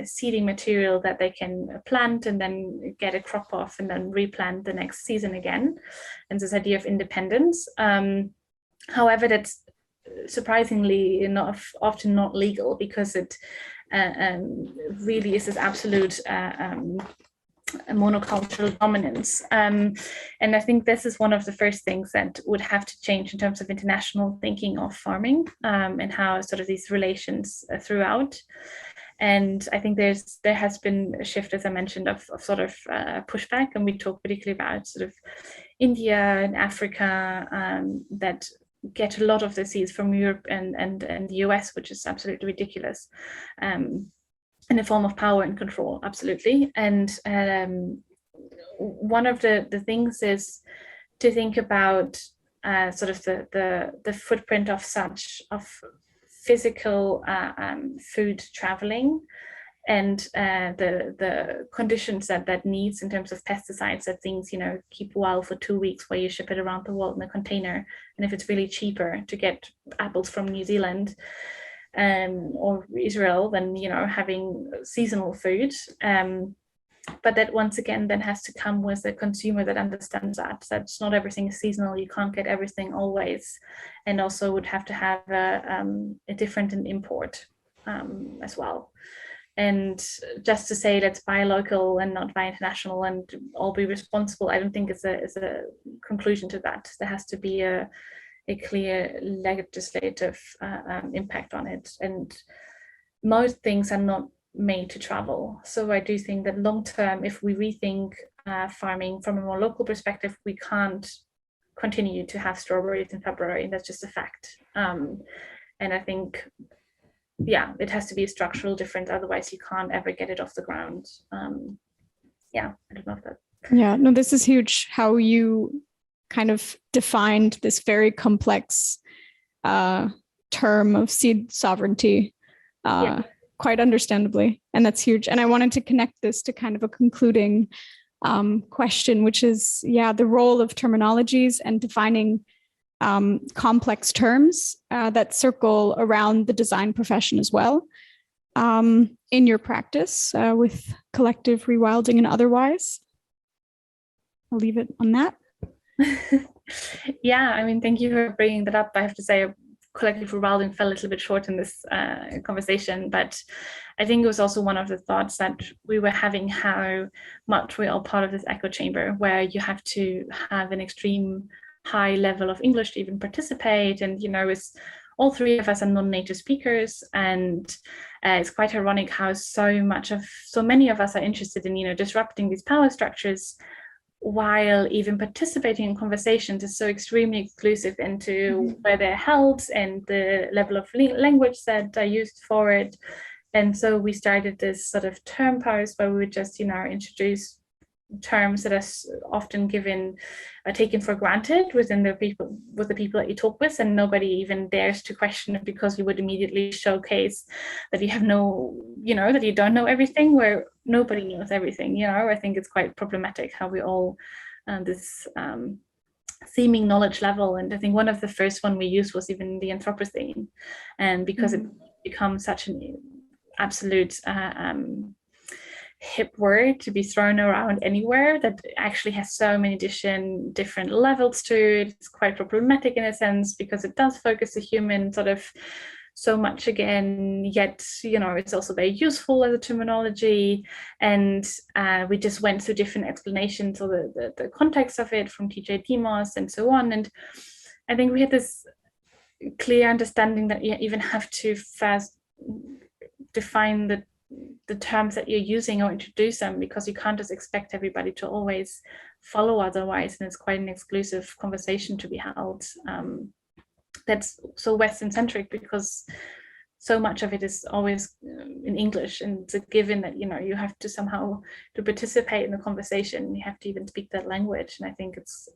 seeding material that they can plant and then get a crop off and then replant the next season again. And this idea of independence. However, that's surprisingly often not legal, because it really is this absolute monocultural dominance. And I think this is one of the first things that would have to change in terms of international thinking of farming, and how sort of these relations throughout. And I think there has been a shift, as I mentioned, of sort of pushback, and we talk particularly about sort of India and Africa that get a lot of the seeds from Europe and the US, which is absolutely ridiculous. In a form of power and control, absolutely. And one of the things is to think about sort of the footprint of physical food traveling, and the conditions that needs in terms of pesticides, that things keep wild for 2 weeks where you ship it around the world in a container. And if it's really cheaper to get apples from New Zealand or Israel than having seasonal food, but that once again then has to come with a consumer that understands that's not everything is seasonal. You can't get everything always, and also would have to have a different import as well. And just to say let's buy local and not buy international and all be responsible, I don't think is a conclusion to that. There has to be a clear legislative impact on it, and most things are not made to travel. So I do think that long term, if we rethink farming from a more local perspective, we can't continue to have strawberries in February, and that's just a fact. And I think, it has to be a structural difference, otherwise you can't ever get it off the ground. I don't know if that. Yeah, no, this is huge, how you kind of defined this very complex term of seed sovereignty quite understandably. And that's huge. And I wanted to connect this to kind of a concluding question, which is, the role of terminologies and defining complex terms that circle around the design profession as well in your practice with collective rewilding and otherwise. I'll leave it on that. I mean, thank you for bringing that up. I have to say, I collective rewilding fell a little bit short in this conversation, but I think it was also one of the thoughts that we were having, how much we're all part of this echo chamber, where you have to have an extreme high level of English to even participate. And, you know, it's all three of us are non-native speakers, and it's quite ironic how so many of us are interested in, you know, disrupting these power structures, while even participating in conversations is so extremely exclusive into where they're held and the level of language that are used for it. And so we started this sort of term post where we would just, you know, introduce terms that are often taken for granted within the people that you talk with, and nobody even dares to question it, because you would immediately showcase that you have that you don't know everything, where nobody knows everything. You know, I think it's quite problematic how we all this seeming knowledge level. And I think one of the first one we used was even the Anthropocene, and because it becomes such an absolute hip word to be thrown around anywhere, that actually has so many different levels to it. It's quite problematic in a sense, because it does focus the human sort of so much again, yet, you know, it's also very useful as a terminology. And we just went through different explanations of the context of it from TJ Demos and so on. And I think we had this clear understanding that you even have to first define the terms that you're using or introduce them, because you can't just expect everybody to always follow otherwise, and it's quite an exclusive conversation to be held that's so Western centric, because so much of it is always in English, and it's a given that, you know, you have to somehow, to participate in the conversation, you have to even speak that language. And I think it's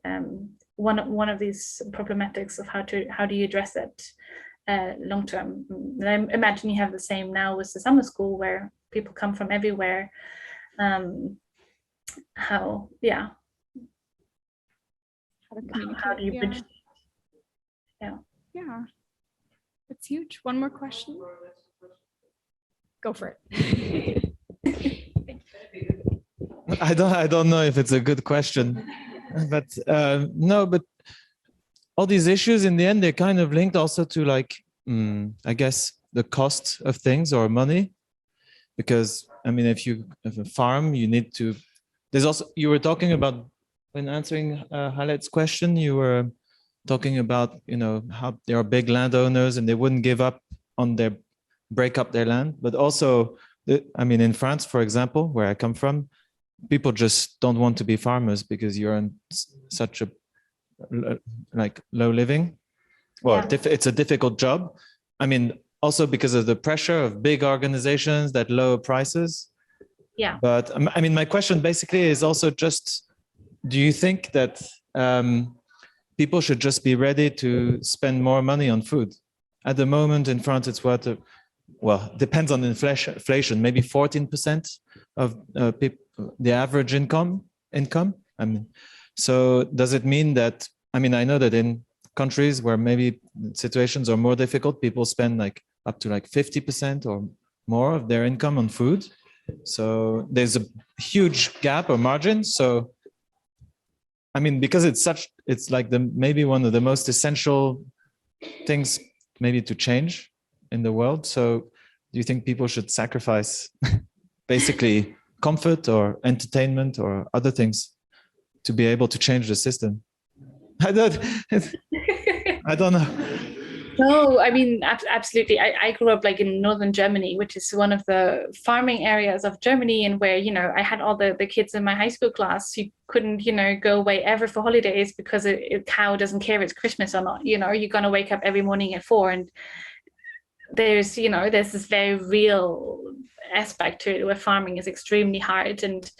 one of these problematics of how do you address it long term. And I imagine you have the same now with the summer school, where people come from everywhere. How do you bridge? Yeah, it's huge. One more question. Go for it. I don't know if it's a good question, but no, but all these issues in the end, they're kind of linked also to, like, I guess, the cost of things or money. Because I mean, if you have a farm, you need to, there's also, you were talking about, when answering Halet's question, you were talking about, you know, how there are big landowners and they wouldn't give up on break up their land. But also, I mean, in France, for example, where I come from, people just don't want to be farmers because you're in such a like low living. Well, it's a difficult job. I mean, also because of the pressure of big organizations that lower prices. Yeah. But I mean, my question basically is also just, do you think that people should just be ready to spend more money on food? At the moment in France, it's what, well, depends on inflation, maybe 14% of the average income. I mean, so does it mean that, I mean, I know that in countries where maybe situations are more difficult, people spend like up to like 50% or more of their income on food. So there's a huge gap or margin. So, I mean, because it's like maybe one of the most essential things maybe to change in the world. So do you think people should sacrifice basically comfort or entertainment or other things to be able to change the system? I don't know. No, I mean, absolutely. I grew up like in northern Germany, which is one of the farming areas of Germany, and where, you know, I had all the kids in my high school class who couldn't, you know, go away ever for holidays because a cow doesn't care if it's Christmas or not. You know, you're going to wake up every morning at 4, and there's this very real aspect to it where farming is extremely hard. And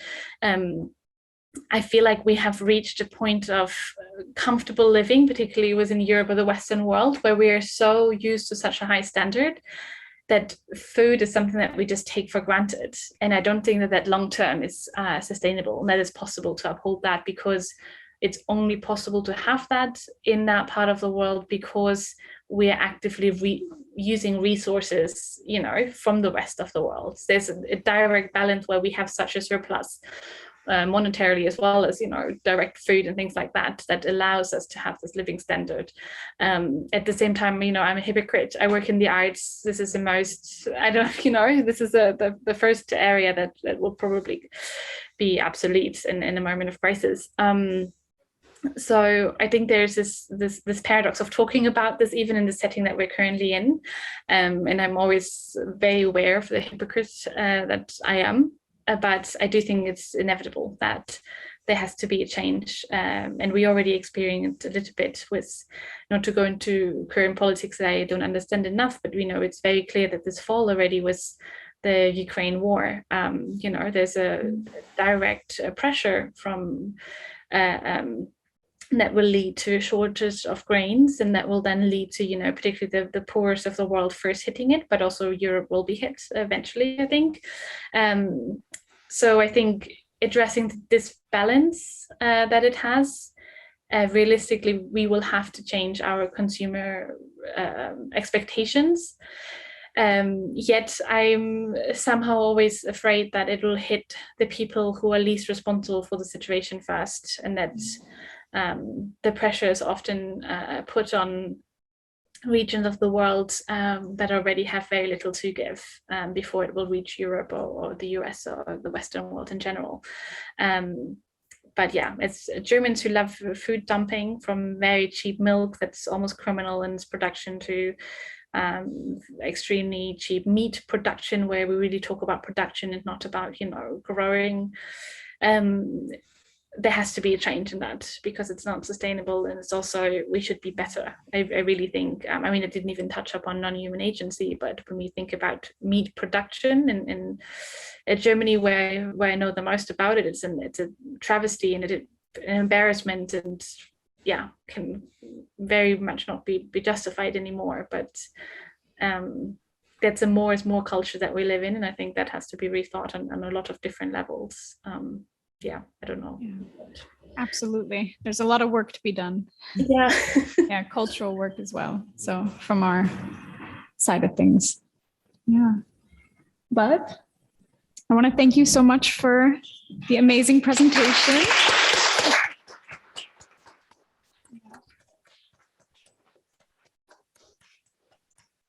I feel like we have reached a point of comfortable living, particularly within Europe or the Western world, where we are so used to such a high standard that food is something that we just take for granted. And I don't think that long term is sustainable, and that it's possible to uphold that, because it's only possible to have that in that part of the world because we are actively using resources, you know, from the rest of the world. There's a direct balance where we have such a surplus monetarily as well as, direct food and things like that, that allows us to have this living standard. At the same time, I'm a hypocrite. I work in the arts. This is the most, this is the first area that will probably be obsolete in a moment of crisis. So I think there's this paradox of talking about this even in the setting that we're currently in, and I'm always very aware of the hypocrite that I am, but I do think it's inevitable that there has to be a change, and we already experienced a little bit with, not to go into current politics that I don't understand enough, but it's very clear that this fall already was the Ukraine war. There's a direct pressure from that will lead to a shortage of grains, and that will then lead to, particularly the poorest of the world first hitting it, but also Europe will be hit eventually, I think. So I think addressing this balance that it has, realistically, we will have to change our consumer expectations. Yet I'm somehow always afraid that it will hit the people who are least responsible for the situation first, and that the pressure is often put on regions of the world that already have very little to give before it will reach Europe or the US or the Western world in general. But yeah, it's Germans who love food dumping, from very cheap milk that's almost criminal in its production to extremely cheap meat production, where we really talk about production and not about growing. There has to be a change in that, because it's not sustainable, and it's also, we should be better. I really think, I didn't even touch upon non-human agency, but when we think about meat production in Germany, where I know the most about it, it's a travesty and an embarrassment, and yeah, can very much not be justified anymore. But that's a more is more culture that we live in, and I think that has to be rethought on a lot of different levels. Yeah, I don't know. Yeah, absolutely. There's a lot of work to be done. Yeah. Yeah, cultural work as well. So from our side of things. Yeah. But I want to thank you so much for the amazing presentation.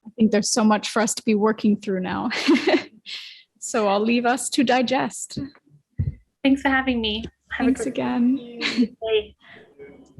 I think there's so much for us to be working through now. So I'll leave us to digest. Thanks for having me. Thanks again. Day.